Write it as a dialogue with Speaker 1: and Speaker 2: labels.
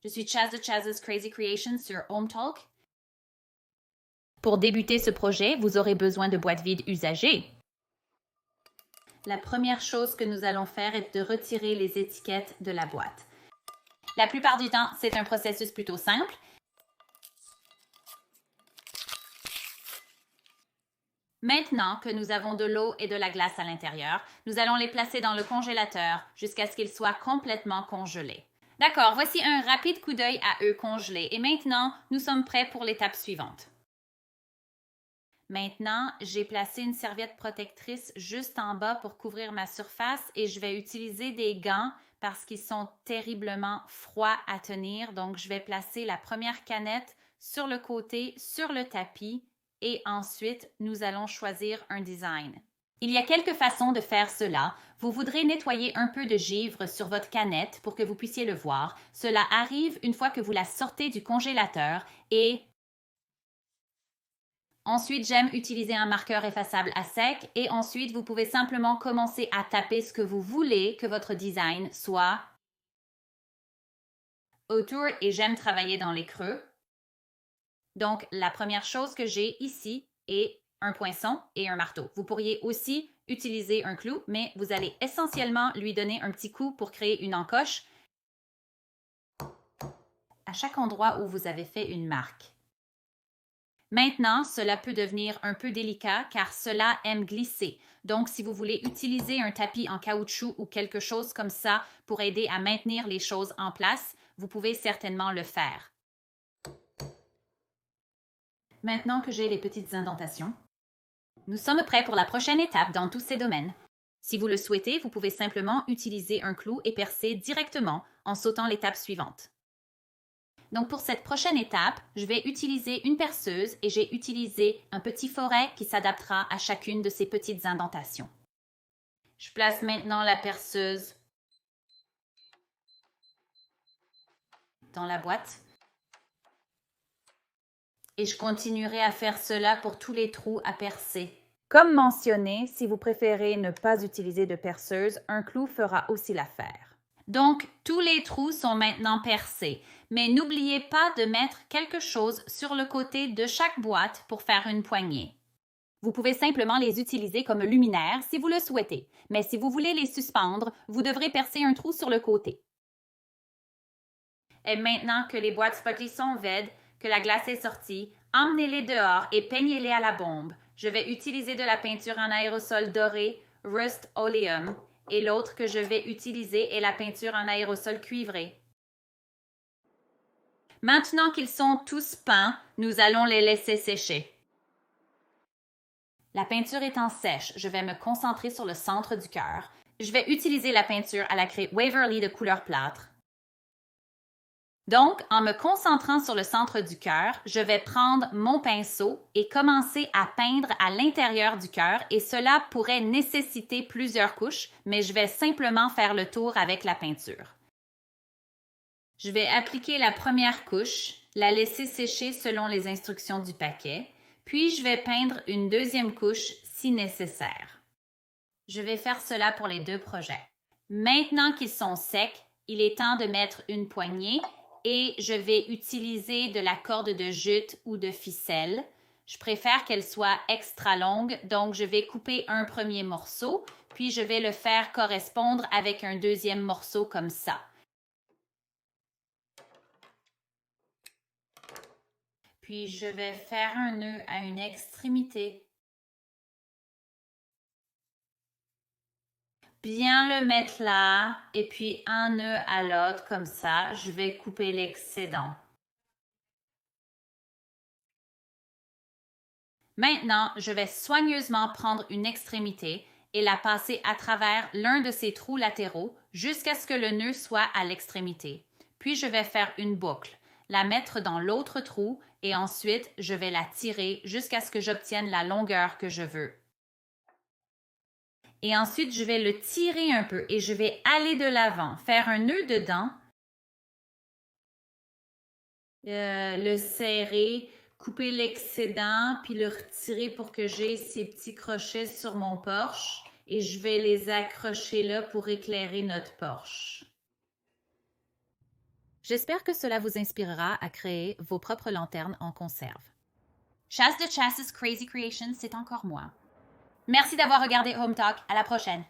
Speaker 1: Je suis Chaz de Chaz's Crazy Creations sur HomeTalk. Pour débuter ce projet, vous aurez besoin de boîtes vides usagées. La première chose que nous allons faire est de retirer les étiquettes de la boîte. La plupart du temps, c'est un processus plutôt simple. Maintenant que nous avons de l'eau et de la glace à l'intérieur, nous allons les placer dans le congélateur jusqu'à ce qu'ils soient complètement congelés. D'accord, voici un rapide coup d'œil à eux congelés et maintenant, nous sommes prêts pour l'étape suivante. Maintenant, j'ai placé une serviette protectrice juste en bas pour couvrir ma surface et je vais utiliser des gants parce qu'ils sont terriblement froids à tenir. Donc, je vais placer la première canette sur le côté, sur le tapis et ensuite, nous allons choisir un design. Il y a quelques façons de faire cela. Vous voudrez nettoyer un peu de givre sur votre canette pour que vous puissiez le voir. Cela arrive une fois que vous la sortez du congélateur et ensuite, j'aime utiliser un marqueur effaçable à sec et ensuite, vous pouvez simplement commencer à taper ce que vous voulez que votre design soit autour et j'aime travailler dans les creux. Donc, la première chose que j'ai ici est un poinçon et un marteau. Vous pourriez aussi utiliser un clou, mais vous allez essentiellement lui donner un petit coup pour créer une encoche à chaque endroit où vous avez fait une marque. Maintenant, cela peut devenir un peu délicat car cela aime glisser. Donc, si vous voulez utiliser un tapis en caoutchouc ou quelque chose comme ça pour aider à maintenir les choses en place, vous pouvez certainement le faire. Maintenant que j'ai les petites indentations, nous sommes prêts pour la prochaine étape dans tous ces domaines. Si vous le souhaitez, vous pouvez simplement utiliser un clou et percer directement en sautant l'étape suivante. Donc pour cette prochaine étape, je vais utiliser une perceuse et j'ai utilisé un petit foret qui s'adaptera à chacune de ces petites indentations. Je place maintenant la perceuse dans la boîte. Et je continuerai à faire cela pour tous les trous à percer. Comme mentionné, si vous préférez ne pas utiliser de perceuse, un clou fera aussi l'affaire. Donc, tous les trous sont maintenant percés, mais n'oubliez pas de mettre quelque chose sur le côté de chaque boîte pour faire une poignée. Vous pouvez simplement les utiliser comme luminaires si vous le souhaitez, mais si vous voulez les suspendre, vous devrez percer un trou sur le côté. Et maintenant que les boîtes Sparkly sont vides, que la glace est sortie, emmenez-les dehors et peignez-les à la bombe. Je vais utiliser de la peinture en aérosol doré, Rust Oleum, et l'autre que je vais utiliser est la peinture en aérosol cuivré. Maintenant qu'ils sont tous peints, nous allons les laisser sécher. La peinture étant sèche, je vais me concentrer sur le centre du cœur. Je vais utiliser la peinture à la craie Waverly de couleur plâtre. Donc, en me concentrant sur le centre du cœur, je vais prendre mon pinceau et commencer à peindre à l'intérieur du cœur et cela pourrait nécessiter plusieurs couches, mais je vais simplement faire le tour avec la peinture. Je vais appliquer la première couche, la laisser sécher selon les instructions du paquet, puis je vais peindre une deuxième couche si nécessaire. Je vais faire cela pour les deux projets. Maintenant qu'ils sont secs, il est temps de mettre une poignée et je vais utiliser de la corde de jute ou de ficelle. Je préfère qu'elle soit extra longue, donc je vais couper un premier morceau, puis je vais le faire correspondre avec un deuxième morceau comme ça. Puis je vais faire un nœud à une extrémité. Bien le mettre là et puis un nœud à l'autre comme ça. Je vais couper l'excédent. Maintenant, je vais soigneusement prendre une extrémité et la passer à travers l'un de ces trous latéraux jusqu'à ce que le nœud soit à l'extrémité. Puis je vais faire une boucle, la mettre dans l'autre trou et ensuite je vais la tirer jusqu'à ce que j'obtienne la longueur que je veux. Et ensuite, je vais le tirer un peu et je vais aller de l'avant, faire un nœud dedans, le serrer, couper l'excédent, puis le retirer pour que j'ai ces petits crochets sur mon porche et je vais les accrocher là pour éclairer notre porche. J'espère que cela vous inspirera à créer vos propres lanternes en conserve. Chasse de Chassis Crazy Creation, c'est encore moi. Merci d'avoir regardé Home Talk. À la prochaine.